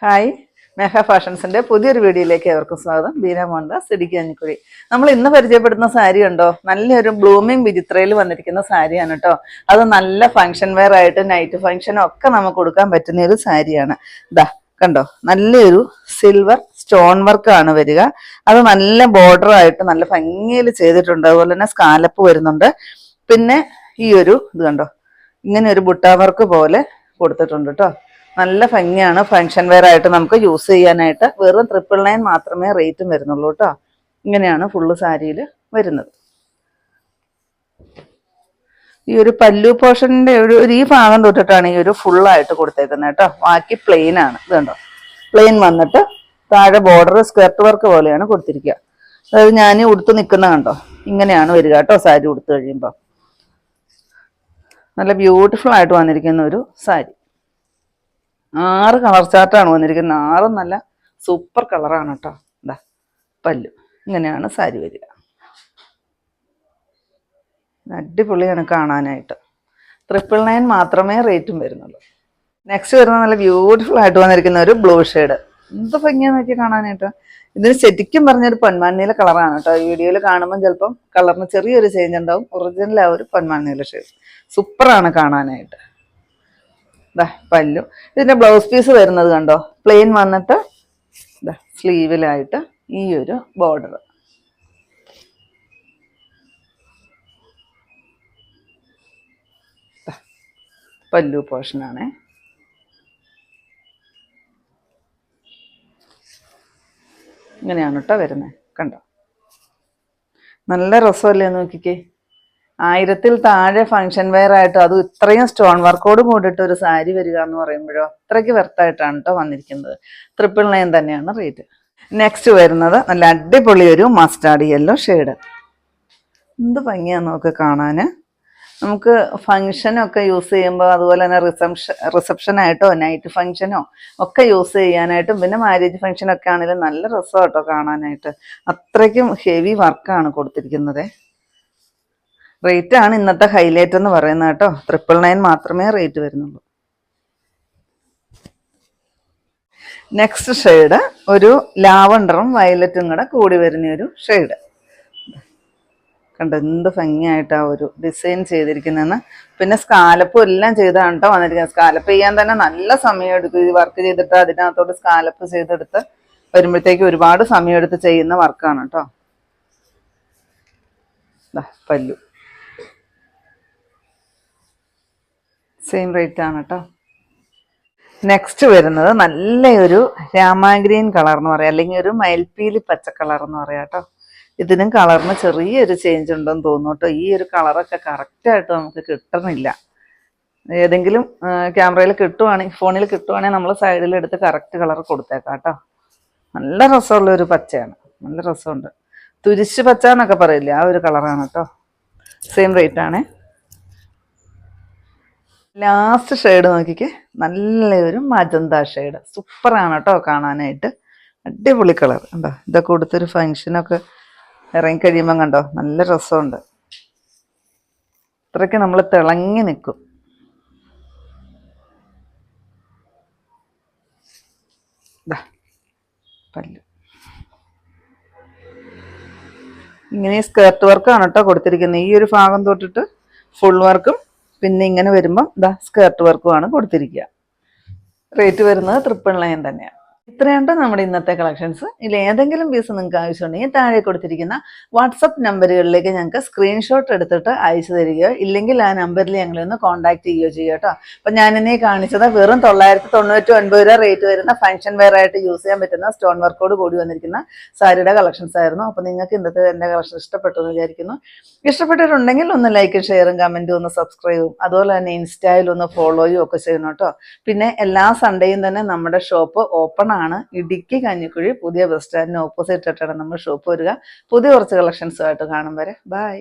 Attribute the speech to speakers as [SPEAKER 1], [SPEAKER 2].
[SPEAKER 1] Hi, മേഘ ഫാഷൻസിന്റെ പുതിയൊരു വീഡിയോയിലേക്ക് ഏവർക്കും സ്വാഗതം. ബീന മോഹൻദാസ്, ഇടുക്കി കഞ്ഞിക്കുഴി. നമ്മൾ ഇന്ന് പരിചയപ്പെടുന്ന സാരി ഉണ്ടോ, നല്ലൊരു ബ്ലൂമിങ് വിചിത്രയിൽ വന്നിരിക്കുന്ന സാരിയാണ് കേട്ടോ. അത് നല്ല ഫംഗ്ഷൻ വെയർ ആയിട്ട് നൈറ്റ് ഫംഗ്ഷനും ഒക്കെ നമുക്ക് കൊടുക്കാൻ പറ്റുന്ന ഒരു സാരിയാണ്. ഇതാ കണ്ടോ, നല്ലൊരു സിൽവർ സ്റ്റോൺ വർക്ക് ആണ് വരിക. അത് നല്ല ബോർഡർ ആയിട്ട് നല്ല ഭംഗിയിൽ ചെയ്തിട്ടുണ്ട്. അതുപോലെ തന്നെ സ്കാലപ്പ് വരുന്നുണ്ട്. പിന്നെ ഈ ഒരു ഇത് കണ്ടോ, ഇങ്ങനെ ഒരു ബുട്ട വർക്ക് പോലെ കൊടുത്തിട്ടുണ്ട് കേട്ടോ. നല്ല ഭംഗിയാണ്. ഫംഗ്ഷൻ വെയർ ആയിട്ട് നമുക്ക് യൂസ് ചെയ്യാനായിട്ട്. വെറും 999 മാത്രമേ റേറ്റും വരുന്നുള്ളൂ കേട്ടോ. ഇങ്ങനെയാണ് ഫുള്ള് സാരിയിൽ വരുന്നത്. ഈ ഒരു പല്ലു പോർഷന്റെ ഈ ഭാഗം തൊട്ടിട്ടാണ് ഈ ഒരു ഫുള്ളായിട്ട് കൊടുത്തേക്കുന്നത് കേട്ടോ. ബാക്കി പ്ലെയിൻ ആണ്. ഇത് കണ്ടോ, പ്ലെയിൻ വന്നിട്ട് താഴെ ബോർഡർ സ്കേർട്ട് വർക്ക് പോലെയാണ് കൊടുത്തിരിക്കുക. അതായത് ഞാൻ ഉടുത്ത് നിൽക്കുന്ന കണ്ടോ, ഇങ്ങനെയാണ് വരിക കേട്ടോ. സാരി ഉടുത്ത് കഴിയുമ്പോൾ നല്ല ബ്യൂട്ടിഫുൾ ആയിട്ട് വന്നിരിക്കുന്ന ഒരു സാരി. 6 കളർ ചാർട്ടാണ് വന്നിരിക്കുന്നത്. 6 നല്ല സൂപ്പർ കളറാണ് കേട്ടോ. എന്താ പല്ലു, ഇങ്ങനെയാണ് സാരി വരിക. അടിപൊളിയാണ് കാണാനായിട്ട്. 999 മാത്രമേ റേറ്റും വരുന്നുള്ളൂ. നെക്സ്റ്റ് വരുന്ന നല്ല ബ്യൂട്ടിഫുൾ ആയിട്ട് വന്നിരിക്കുന്ന ഒരു ബ്ലൂ ഷെയ്ഡ്. എന്ത് ഭംഗിയാന്ന് നോക്കി കാണാനായിട്ട്. ഇതിന് ശരിക്കും പറഞ്ഞൊരു പൊന്മാൻ കളറാണ് കേട്ടോ. ഈ വീഡിയോയിൽ കാണുമ്പോൾ ചിലപ്പം കളറിന് ചെറിയൊരു ചേഞ്ച് ഉണ്ടാവും. ഒറിജിനൽ ആ ഒരു പൊന്മാൻ ഷെയ്ഡ് സൂപ്പറാണ് കാണാനായിട്ട്. പല്ലു. ഇതിന്റെ ബ്ലൗസ് പീസ് വരുന്നത് കണ്ടോ, പ്ലെയിൻ വന്നിട്ട് സ്ലീവിലായിട്ട് ഈ ഒരു ബോർഡർ. പല്ലു പോർഷനാണ്. ഇങ്ങനെയാണ് കേട്ടോ വരുന്നത്. കണ്ടോ, നല്ല രസമല്ലേ നോക്കിക്കേ. 1000-ൽ താഴെ ഫംഗ്ഷൻ വെയർ ആയിട്ട്, അത് ഇത്രയും സ്റ്റോൺ വർക്കോട് കൂടിയിട്ട് ഒരു സാരി വരിക എന്ന് പറയുമ്പോഴോ അത്രയ്ക്ക് വെർത്തായിട്ടാണ് കേട്ടോ വന്നിരിക്കുന്നത്. 999 തന്നെയാണ് റേറ്റ്. നെക്സ്റ്റ് വരുന്നത് നല്ല അടിപൊളി ഒരു മസ്റ്റാർഡ് യെല്ലോ ഷെയ്ഡ്. എന്ത് ഭംഗിയാന്ന് നോക്ക് കാണാന്. നമുക്ക് ഫംഗ്ഷനൊക്കെ യൂസ് ചെയ്യുമ്പോൾ, അതുപോലെ തന്നെ റിസപ്ഷനായിട്ടോ നൈറ്റ് ഫംഗ്ഷനോ ഒക്കെ യൂസ് ചെയ്യാനായിട്ടും, പിന്നെ മാരേജ് ഫംഗ്ഷനൊക്കെ ആണെങ്കിലും നല്ല രസം കേട്ടോ കാണാനായിട്ട്. അത്രയ്ക്കും ഹെവി വർക്കാണ് കൊടുത്തിരിക്കുന്നത്. റേറ്റ് ആണ് ഇന്നത്തെ ഹൈലൈറ്റ് എന്ന് പറയുന്നത് കേട്ടോ. 999 മാത്രമേ റേറ്റ് വരുന്നുള്ളൂ. നെക്സ്റ്റ് ഷെയ്ഡ് ഒരു ലാവണ്ടറും വയലറ്റും കൂടെ കൂടി വരുന്ന ഒരു ഷെയ്ഡ്. കണ്ടോ എന്ത് ഭംഗിയായിട്ടാ ഒരു ഡിസൈൻ ചെയ്തിരിക്കുന്നതെന്ന്. പിന്നെ സ്കാലപ്പും എല്ലാം ചെയ്താണ് കേട്ടോ വന്നിരിക്കുന്നത്. സ്കാലപ്പ് ചെയ്യാൻ തന്നെ നല്ല സമയം എടുക്കും. ഈ വർക്ക് ചെയ്തിട്ട് അതിനകത്തോട്ട് സ്കാലപ്പ് ചെയ്തെടുത്ത് വരുമ്പോഴത്തേക്ക് ഒരുപാട് സമയം എടുത്ത് ചെയ്യുന്ന വർക്കാണ് കേട്ടോ. പല്ലു സെയിം റേറ്റ് ആണ് കേട്ടോ. നെക്സ്റ്റ് വരുന്നത് നല്ലൊരു രാമാഗ്രീൻ കളർ എന്ന് പറയാം, അല്ലെങ്കിൽ ഒരു മയിൽപ്പീലി പച്ച കളർ എന്ന് പറയാം കേട്ടോ. ഇതിനും കളറിന് ചെറിയൊരു ചേഞ്ച് ഉണ്ടെന്ന് തോന്നുന്നു കേട്ടോ. ഈ ഒരു കളറൊക്കെ കറക്റ്റായിട്ട് നമുക്ക് കിട്ടുന്നില്ല. ഏതെങ്കിലും ക്യാമറയിൽ കിട്ടുവാണെങ്കിൽ, ഫോണിൽ കിട്ടുവാണെങ്കിൽ നമ്മൾ സൈഡിൽ എടുത്ത് കറക്റ്റ് കളർ കൊടുത്തേക്കാം കേട്ടോ. നല്ല രസമുള്ള ഒരു പച്ചയാണ്, നല്ല രസമുണ്ട്. തുരിശ് പച്ച എന്നൊക്കെ പറയില്ലേ, ആ ഒരു കളറാണ് കേട്ടോ. സെയിം റേറ്റ് ആണ്. ലാസ്റ്റ് ഷെയ്ഡ് നോക്കിക്കേ, നല്ലൊരു മജന്ത ഷെയ്ഡ്. സൂപ്പറാണ് കേട്ടോ കാണാനായിട്ട്. അടിപൊളി കളർ. കണ്ടോ, ഇതൊക്കെ കൊടുത്തൊരു ഫംഗ്ഷനൊക്കെ ഇറങ്ങി കഴിയുമ്പം കണ്ടോ നല്ല രസമുണ്ട്. ഇത്രയ്ക്ക് നമ്മൾ തിളങ്ങി നിൽക്കും. പല്ലു ഇങ്ങനെ സ്കേർട്ട് വർക്കാണ് കേട്ടോ കൊടുത്തിരിക്കുന്നത്. ഈ ഒരു ഭാഗം തൊട്ടിട്ട് ഫുൾ വർക്കും, പിന്നെ ഇങ്ങനെ വരുമ്പോൾ സ്കേർട്ട് വർക്കുമാണ് കൊടുത്തിരിക്കുക. റേറ്റ് വരുന്നത് 999 തന്നെയാണ്. ഇത്രയുണ്ടോ നമ്മുടെ ഇന്നത്തെ കളക്ഷൻസ്. ഇതിൽ ഏതെങ്കിലും പീസ് നിങ്ങൾക്ക് ആവശ്യമുണ്ടെങ്കിൽ താഴെ കൊടുത്തിരിക്കുന്ന വാട്സപ്പ് നമ്പറുകളിലേക്ക് ഞങ്ങൾക്ക് സ്ക്രീൻഷോട്ട് എടുത്തിട്ട് അയച്ചു തരികയോ, ഇല്ലെങ്കിൽ ആ നമ്പറിൽ ഞങ്ങളെ ഒന്ന് കോൺടാക്ട് ചെയ്യുകയോ ചെയ്യുക കേട്ടോ. അപ്പം ഞാനിന്നെ കാണിച്ചത് വെറും 999 രൂപ റേറ്റ് വരുന്ന ഫംഗ്ഷൻ വെയർ ആയിട്ട് യൂസ് ചെയ്യാൻ പറ്റുന്ന സ്റ്റോൺ വർക്കോട് കൂടി വന്നിരിക്കുന്ന സാരിയുടെ കളക്ഷൻസ് ആയിരുന്നു. അപ്പം നിങ്ങൾക്ക് ഇന്നത്തെ എൻ്റെ കളക്ഷൻ ഇഷ്ടപ്പെട്ടു എന്ന് വിചാരിക്കുന്നു. ഇഷ്ടപ്പെട്ടിട്ടുണ്ടെങ്കിൽ ഒന്ന് ലൈക്കും ഷെയറും കമൻറ്റും ഒന്ന് സബ്സ്ക്രൈബും, അതുപോലെ തന്നെ ഇൻസ്റ്റയിൽ ഒന്ന് ഫോളോയും ഒക്കെ ചെയ്യണം കേട്ടോ. പിന്നെ എല്ലാ സൺഡേയും തന്നെ നമ്മുടെ ഷോപ്പ് ഓപ്പൺ ആണ്. ഇടുക്കി കഞ്ഞിക്കുഴി പുതിയ ബസ് സ്റ്റാൻഡിന് ഓപ്പോസിറ്റ് ആയിട്ടാണ് നമ്മുടെ ഷോപ്പ് വരിക. പുതിയ കുറച്ച് കളക്ഷൻസുമായിട്ട് കാണും വരെ ബൈ.